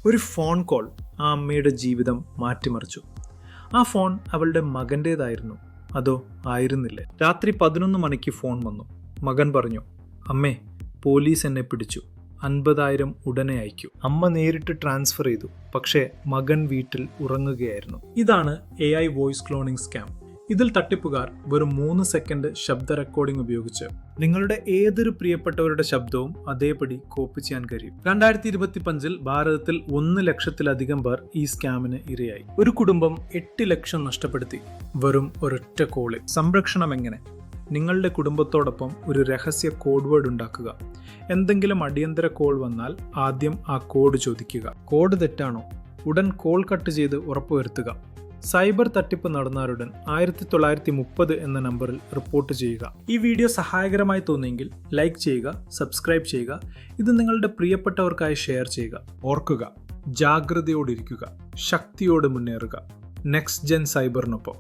ഒരു phone call ആ അമ്മയുടെ ജീവിതം മാറ്റിമറിച്ചു. ആ ഫോൺ അവളുടെ മകൻ്റേതായിരുന്നു. അതോ ആയിരുന്നില്ലേ? രാത്രി 11 മണിക്ക് ഫോൺ വന്നു. മകൻ പറഞ്ഞു, അമ്മേ, പോലീസ് എന്നെ പിടിച്ചു, 50,000 ഉടനെ അയക്കൂ. അമ്മ നേരിട്ട് ട്രാൻസ്ഫർ ചെയ്തു. പക്ഷേ മകൻ വീട്ടിൽ ഉറങ്ങുകയായിരുന്നു. ഇതാണ് AI വോയിസ് ക്ലോണിംഗ് സ്കാം. ഇതിൽ തട്ടിപ്പുകാർ വെറും 3 സെക്കൻഡ് ശബ്ദ റെക്കോർഡിംഗ് ഉപയോഗിച്ച് നിങ്ങളുടെ ഏതൊരു പ്രിയപ്പെട്ടവരുടെ ശബ്ദവും അതേപടി കോപ്പി ചെയ്യാൻ കഴിയും. 2025 ഭാരതത്തിൽ 1 ലക്ഷത്തിലധികം പേർ ഈ സ്കാമിന് ഇരയായി. ഒരു കുടുംബം 8 ലക്ഷം നഷ്ടപ്പെടുത്തി വെറും ഒരൊറ്റ കോളിൽ. സംരക്ഷണം എങ്ങനെ? നിങ്ങളുടെ കുടുംബത്തോടൊപ്പം ഒരു രഹസ്യ കോഡ് വേർഡ് ഉണ്ടാക്കുക. എന്തെങ്കിലും അടിയന്തര കോൾ വന്നാൽ ആദ്യം ആ കോഡ് ചോദിക്കുക. കോഡ് തെറ്റാണോ? ഉടൻ കോൾ കട്ട് ചെയ്ത് ഉറപ്പുവരുത്തുക. സൈബർ തട്ടിപ്പ് നടന്നാലുടൻ 1930 എന്ന നമ്പറിൽ റിപ്പോർട്ട് ചെയ്യുക. ഈ വീഡിയോ സഹായകരമായി തോന്നിയെങ്കിൽ ലൈക്ക് ചെയ്യുക, സബ്സ്ക്രൈബ് ചെയ്യുക. ഇത് നിങ്ങളുടെ പ്രിയപ്പെട്ടവർക്കായി ഷെയർ ചെയ്യുക. ഓർക്കുക, ജാഗ്രതയോടിരിക്കുക, ശക്തിയോട് മുന്നേറുക. Next gen സൈബറിനൊപ്പം.